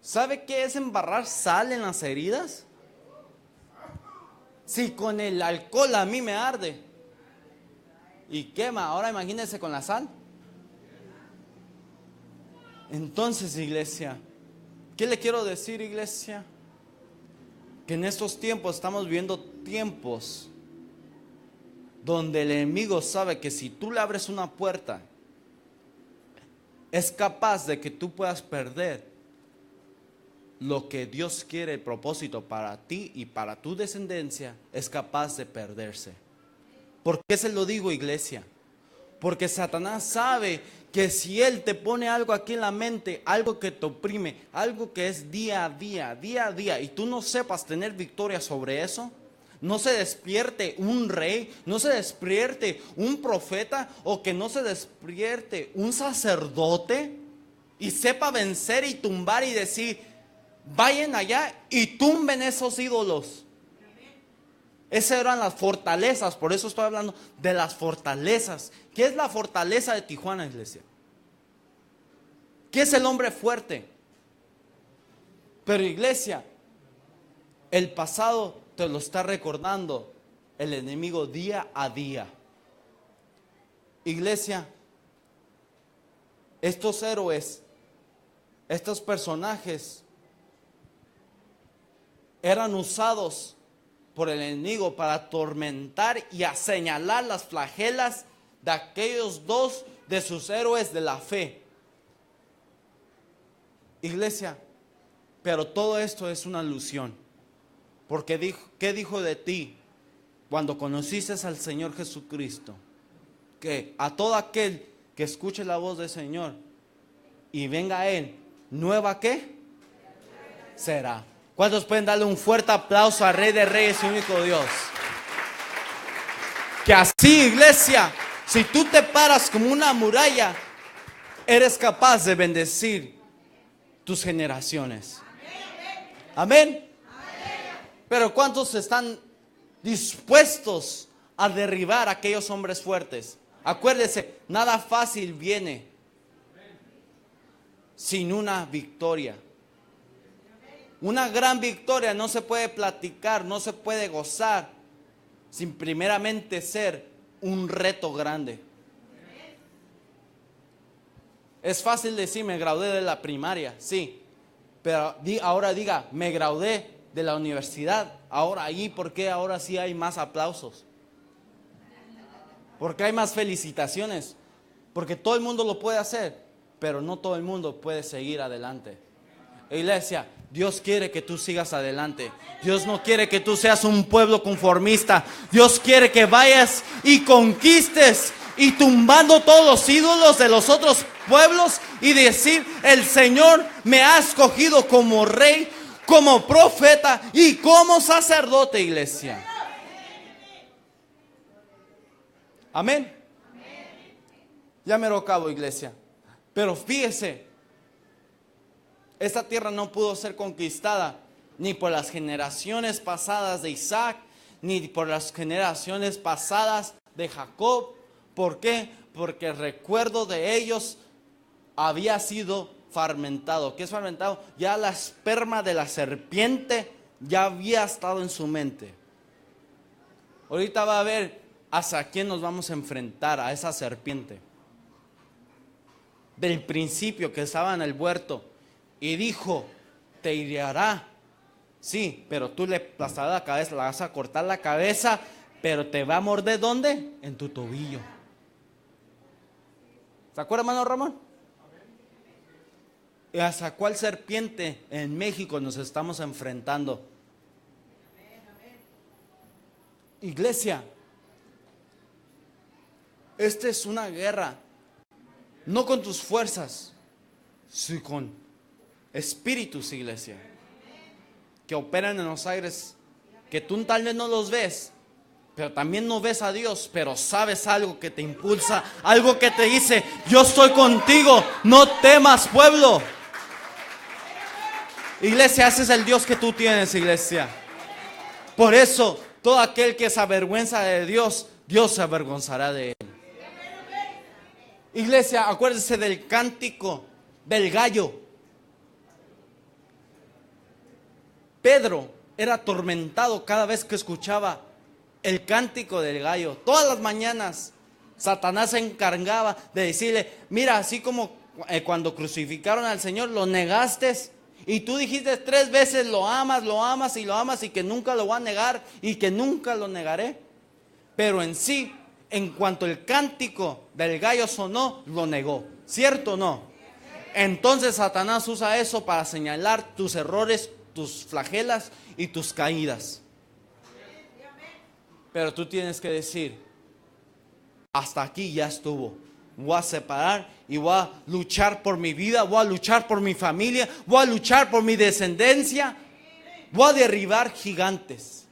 ¿Sabe qué es embarrar sal en las heridas? Si con el alcohol a mí me arde y quema, ahora imagínense con la sal. Entonces, iglesia, ¿qué le quiero decir, iglesia? Que en estos tiempos estamos viviendo tiempos donde el enemigo sabe que si tú le abres una puerta, es capaz de que tú puedas perder lo que Dios quiere, el propósito para ti y para tu descendencia, es capaz de perderse. ¿Por qué se lo digo, iglesia? Porque Satanás sabe que si él te pone algo aquí en la mente, algo que te oprime, algo que es día a día, y tú no sepas tener victoria sobre eso, no se despierte un rey, no se despierte un profeta, o que no se despierte un sacerdote y sepa vencer y tumbar y decir, vayan allá y tumben esos ídolos. Esas eran las fortalezas, por eso estoy hablando de las fortalezas. ¿Qué es la fortaleza de Tijuana, iglesia? ¿Qué es el hombre fuerte? Pero iglesia, el pasado te lo está recordando el enemigo día a día. Iglesia, estos héroes, estos personajes eran usados por el enemigo para atormentar y a señalar las flagelas de aquellos dos de sus héroes de la fe. Iglesia, pero todo esto es una alusión. Porque ¿qué dijo de ti cuando conociste al Señor Jesucristo? Que a todo aquel que escuche la voz del Señor y venga a Él, ¿nueva qué? Será. ¿Cuántos pueden darle un fuerte aplauso al Rey de Reyes y único Dios? Que así, iglesia, si tú te paras como una muralla, eres capaz de bendecir tus generaciones. Amén. Pero ¿cuántos están dispuestos a derribar a aquellos hombres fuertes? Acuérdese, nada fácil viene sin una victoria. Una gran victoria no se puede platicar, no se puede gozar sin primeramente ser un reto grande. Es fácil decir, me gradué de la primaria, sí, pero ahora diga, me gradué de la universidad. Ahora ahí, ¿por qué ahora sí hay más aplausos? Porque hay más felicitaciones, porque todo el mundo lo puede hacer, pero no todo el mundo puede seguir adelante. Iglesia, Dios quiere que tú sigas adelante. Dios no quiere que tú seas un pueblo conformista. Dios quiere que vayas y conquistes y tumbando todos los ídolos de los otros pueblos y decir, el Señor me ha escogido como rey, como profeta y como sacerdote, iglesia. Amén. Ya me lo acabo, iglesia. Pero fíjese, esta tierra no pudo ser conquistada ni por las generaciones pasadas de Isaac, ni por las generaciones pasadas de Jacob. ¿Por qué? Porque el recuerdo de ellos había sido fermentado. ¿Qué es fermentado? Ya la esperma de la serpiente ya había estado en su mente. Ahorita va a ver hacia quién nos vamos a enfrentar, a esa serpiente. Del principio que estaba en el huerto. Y dijo, te hiriará. Sí, pero tú le aplastarás la cabeza, le vas a cortar la cabeza, pero te va a morder ¿dónde? En tu tobillo. ¿Se acuerda, hermano Ramón? ¿Y hacia cuál serpiente en México nos estamos enfrentando? Iglesia, esta es una guerra, no con tus fuerzas, sino con espíritus, iglesia, que operan en los aires, que tú tal vez no los ves, pero también no ves a Dios, pero sabes algo que te impulsa, algo que te dice, yo estoy contigo, no temas, pueblo. Iglesia, ese es el Dios que tú tienes, iglesia. Por eso, todo aquel que se avergüenza de Dios, Dios se avergonzará de él. Iglesia, acuérdese del cántico del gallo. Pedro era atormentado cada vez que escuchaba el cántico del gallo. Todas las mañanas Satanás se encargaba de decirle, mira, así como cuando crucificaron al Señor, lo negaste y tú dijiste 3 veces lo amas y que nunca lo voy a negar y que nunca lo negaré. Pero en sí, en cuanto el cántico del gallo sonó, lo negó. ¿Cierto o no? Entonces Satanás usa eso para señalar tus errores, tus flagelas y tus caídas. Pero tú tienes que decir, hasta aquí ya estuvo. Voy a separar y voy a luchar por mi vida, voy a luchar por mi familia, voy a luchar por mi descendencia, voy a derribar gigantes.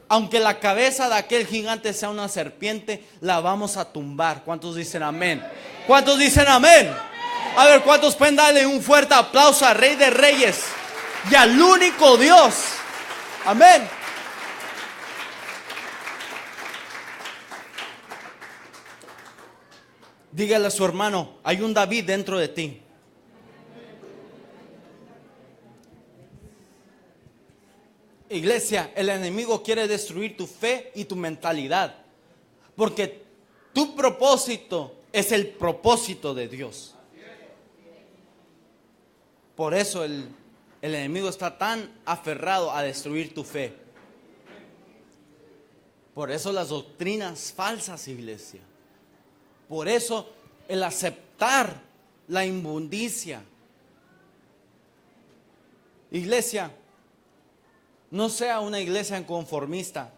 Aunque la cabeza de aquel gigante sea una serpiente, la vamos a tumbar. ¿Cuántos dicen amén? ¿Cuántos dicen amén? A ver, ¿cuántos pueden darle un fuerte aplauso al Rey de Reyes y al único Dios? Amén. Dígale a su hermano, hay un David dentro de ti. Iglesia, el enemigo quiere destruir tu fe y tu mentalidad, porque Tu propósito es el propósito de Dios. Por eso el enemigo está tan aferrado a destruir tu fe. Por eso las doctrinas falsas, iglesia. Por eso el aceptar la inmundicia. Iglesia, no sea una iglesia conformista.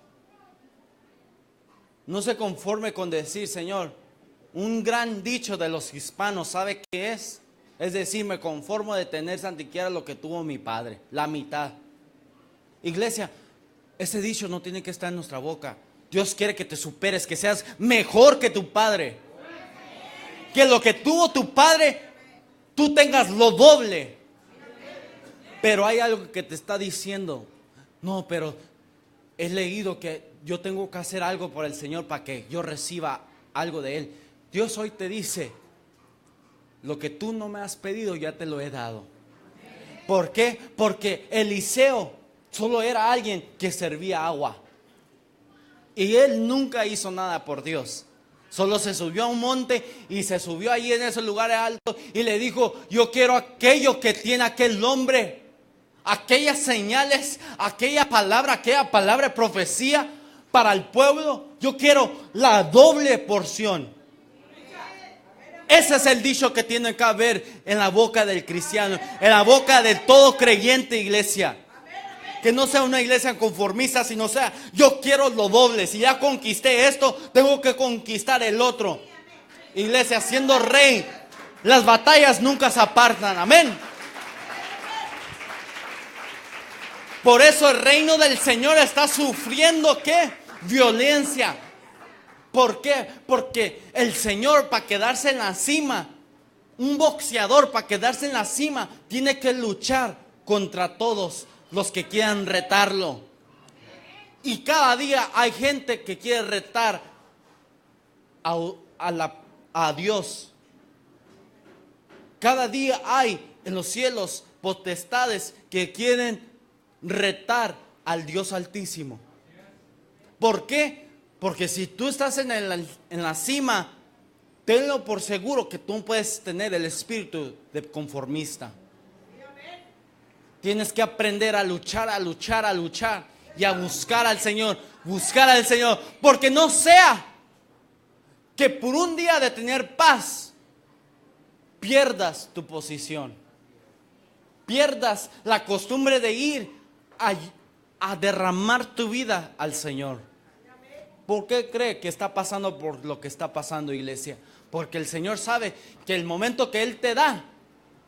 No se conforme con decir, Señor, un gran dicho de los hispanos, ¿sabe qué es? Es decir, me conformo de tener santiquiera lo que tuvo mi padre, la mitad. Iglesia, ese dicho no tiene que estar en nuestra boca. Dios quiere que te superes, que seas mejor que tu padre. Que lo que tuvo tu padre, tú tengas lo doble. Pero hay algo que te está diciendo, no, pero he leído que yo tengo que hacer algo por el Señor para que yo reciba algo de Él. Dios hoy te dice, lo que tú no me has pedido ya te lo he dado. ¿Por qué? Porque Eliseo solo era alguien que servía agua. Y él nunca hizo nada por Dios. Solo se subió a un monte y se subió ahí en esos lugares altos y le dijo, yo quiero aquello que tiene aquel hombre, aquellas señales, aquella palabra de profecía para el pueblo. Yo quiero la doble porción. Ese es el dicho que tiene que haber en la boca del cristiano, en la boca de todo creyente, iglesia. Que no sea una iglesia conformista, sino sea, yo quiero lo doble. Si ya conquisté esto, tengo que conquistar el otro. Iglesia, siendo rey, las batallas nunca se apartan. Amén. Por eso el reino del Señor está sufriendo ¿qué? Violencia. ¿Por qué? Porque el Señor, para quedarse en la cima, un boxeador para quedarse en la cima tiene que luchar contra todos los que quieran retarlo. Y cada día hay gente que quiere retar a Dios. Cada día hay en los cielos potestades que quieren retar al Dios Altísimo. ¿Por qué? Porque si tú estás en la cima, tenlo por seguro que tú puedes tener el espíritu de conformista. Tienes que aprender a luchar y a buscar al Señor, porque no sea que por un día de tener paz pierdas tu posición, pierdas la costumbre de ir a derramar tu vida al Señor. ¿Por qué cree que está pasando por lo que está pasando, iglesia? Porque el Señor sabe que el momento que Él te da,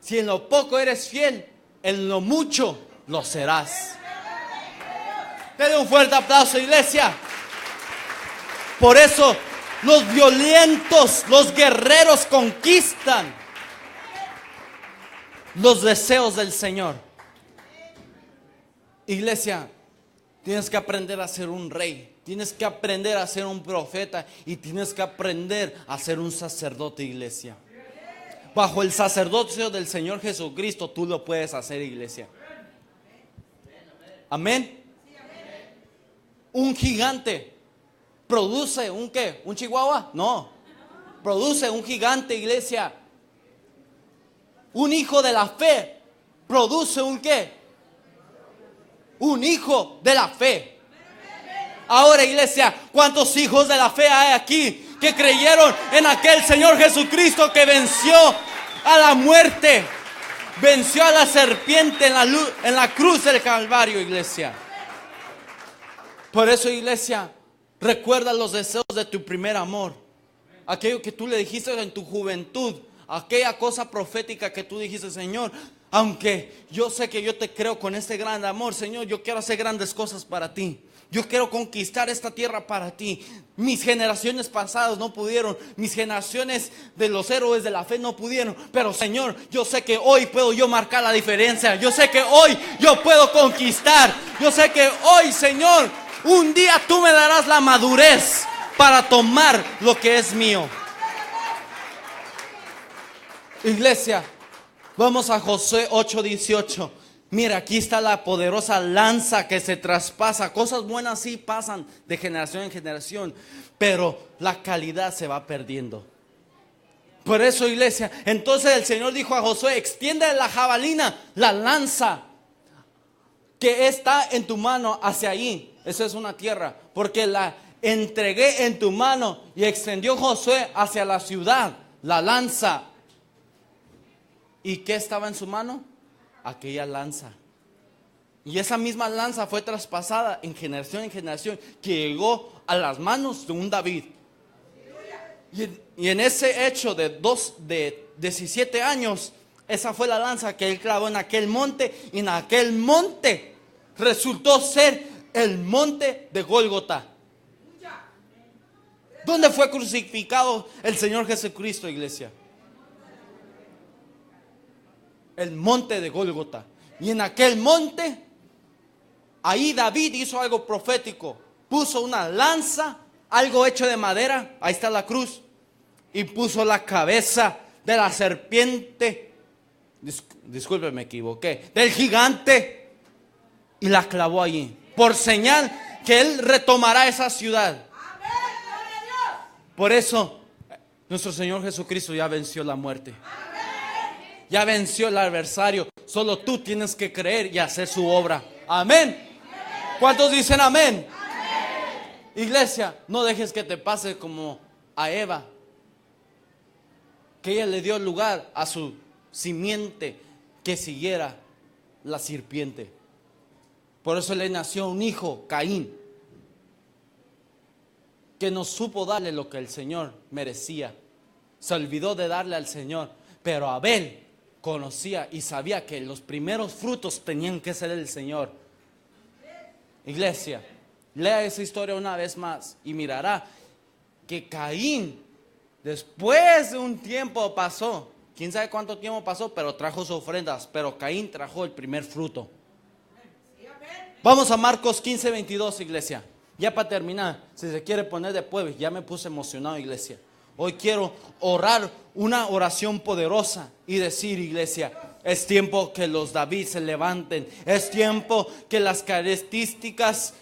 si en lo poco eres fiel, en lo mucho lo serás. Denle un fuerte aplauso, iglesia. Por eso los violentos, los guerreros conquistan los deseos del Señor. Iglesia, tienes que aprender a ser un rey, tienes que aprender a ser un profeta y tienes que aprender a ser un sacerdote, iglesia. Bajo el sacerdocio del Señor Jesucristo tú lo puedes hacer, iglesia. Amén. Un gigante produce un ¿qué? ¿Un chihuahua? No. Produce un gigante, iglesia. Un hijo de la fe produce un ¿qué? Un hijo de la fe. Ahora, iglesia, ¿cuántos hijos de la fe hay aquí que creyeron en aquel Señor Jesucristo que venció a la muerte, venció a la serpiente en la cruz del Calvario, iglesia? Por eso, iglesia, recuerda los deseos de tu primer amor, aquello que tú le dijiste en tu juventud, aquella cosa profética que tú dijiste, Señor, aunque yo sé que yo te creo con este gran amor, Señor, yo quiero hacer grandes cosas para ti. Yo quiero conquistar esta tierra para ti. Mis generaciones pasadas no pudieron. Mis generaciones de los héroes de la fe no pudieron. Pero Señor, yo sé que hoy puedo yo marcar la diferencia. Yo sé que hoy yo puedo conquistar. Yo sé que hoy, Señor, un día tú me darás la madurez para tomar lo que es mío. Iglesia, vamos a Josué 8:18. Mira, aquí está la poderosa lanza que se traspasa. Cosas buenas sí pasan de generación en generación, pero la calidad se va perdiendo. Por eso, iglesia, entonces el Señor dijo a Josué: extiende la jabalina, la lanza que está en tu mano hacia allí. Esa es una tierra, porque la entregué en tu mano. Y extendió Josué hacia la ciudad la lanza. ¿Y qué estaba en su mano? Aquella lanza. Y esa misma lanza fue traspasada en generación, que llegó a las manos de un David. Y en ese hecho de 17 años, esa fue la lanza que él clavó en aquel monte. Y en aquel monte resultó ser el monte de Gólgota, donde fue crucificado el Señor Jesucristo, iglesia. El monte de Gólgota. Y en aquel monte, ahí David hizo algo profético. Puso una lanza, algo hecho de madera. Ahí está la cruz. Y puso la cabeza de la serpiente. Disculpe, me equivoqué. Del gigante. Y la clavó allí. Por señal que él retomará esa ciudad. Por eso, nuestro Señor Jesucristo ya venció la muerte. Ya venció el adversario. Solo tú tienes que creer y hacer su obra. Amén. ¿Cuántos dicen amén? Iglesia, no dejes que te pase como a Eva, que ella le dio lugar a su simiente que siguiera la serpiente. Por eso le nació un hijo, Caín, que no supo darle lo que el Señor merecía. Se olvidó de darle al Señor. Pero Abel conocía y sabía que los primeros frutos tenían que ser del Señor. Iglesia, lea esa historia una vez más y mirará que Caín, después de un tiempo pasó, quién sabe cuánto tiempo pasó, pero trajo sus ofrendas. Pero Caín trajo el primer fruto. Vamos a Marcos 15:22, iglesia. Ya para terminar, si se quiere poner de pie, ya me puse emocionado, iglesia. Hoy quiero orar una oración poderosa y decir, iglesia, es tiempo que los David se levanten. Es tiempo que las características,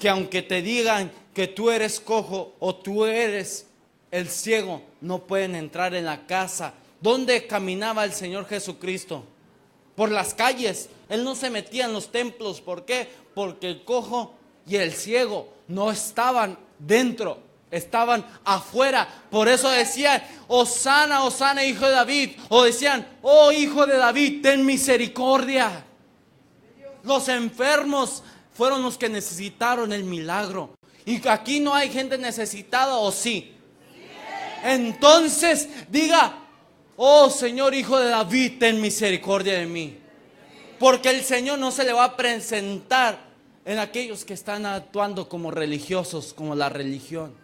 que aunque te digan que tú eres cojo o tú eres el ciego, no pueden entrar en la casa. ¿Dónde caminaba el Señor Jesucristo? Por las calles. Él no se metía en los templos. ¿Por qué? Porque el cojo y el ciego no estaban dentro, estaban afuera. Por eso decían: Hosana, Hosana, hijo de David. O decían: oh, hijo de David, ten misericordia. Los enfermos fueron los que necesitaron el milagro. Y aquí no hay gente necesitada, ¿o sí? Entonces diga: oh Señor, hijo de David, ten misericordia de mí. Porque el Señor no se le va a presentar en aquellos que están actuando como religiosos, como la religión.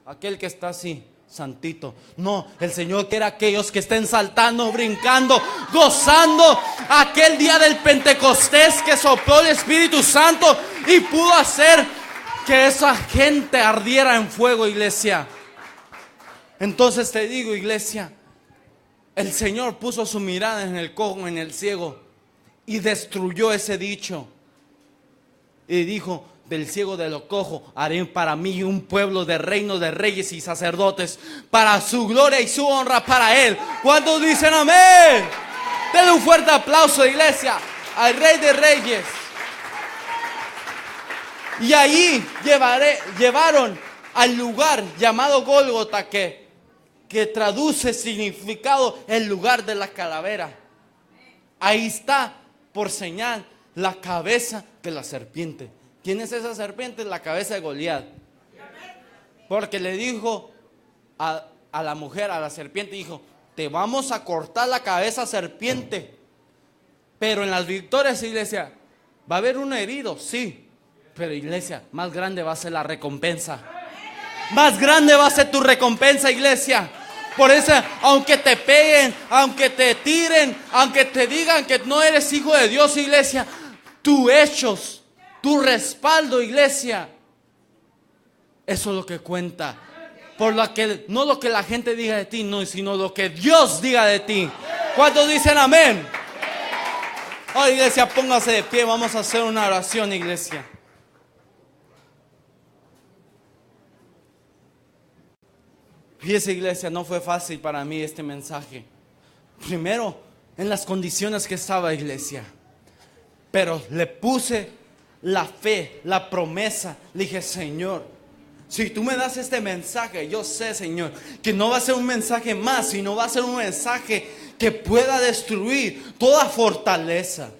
Aquel que está así, santito. No, el Señor quiere aquellos que estén saltando, brincando, gozando. Aquel día del Pentecostés que sopló el Espíritu Santo y pudo hacer que esa gente ardiera en fuego, iglesia. Entonces te digo, iglesia, el Señor puso su mirada en el cojo, en el ciego, y destruyó ese dicho. Y dijo: del ciego, de lo cojo, haré para mí un pueblo de reino de reyes y sacerdotes, para su gloria y su honra para él. ¿Cuántos dicen amén? Denle un fuerte aplauso, iglesia, al Rey de Reyes. Y ahí llevaron al lugar llamado Gólgota, que traduce significado el lugar de la calavera. Ahí está por señal la cabeza de la serpiente. ¿Quién es esa serpiente? La cabeza de Goliat. Porque le dijo a la mujer, a la serpiente, dijo: te vamos a cortar la cabeza, serpiente. Pero en las victorias, iglesia, va a haber un herido, sí. Pero, iglesia, más grande va a ser la recompensa. Más grande va a ser tu recompensa, iglesia. Por eso, aunque te peguen, aunque te tiren, aunque te digan que no eres hijo de Dios, iglesia, tus hechos, tu respaldo, iglesia, eso es lo que cuenta. Por lo que, no lo que la gente diga de ti, no, sino lo que Dios diga de ti. ¿Cuántos dicen amén? Oh, iglesia, póngase de pie. Vamos a hacer una oración, iglesia. Fíjese, iglesia, no fue fácil para mí este mensaje. Primero, en las condiciones que estaba, iglesia. Pero le puse la fe, la promesa. Le dije, Señor, si tú me das este mensaje, yo sé, Señor, que no va a ser un mensaje más, sino va a ser un mensaje que pueda destruir toda fortaleza.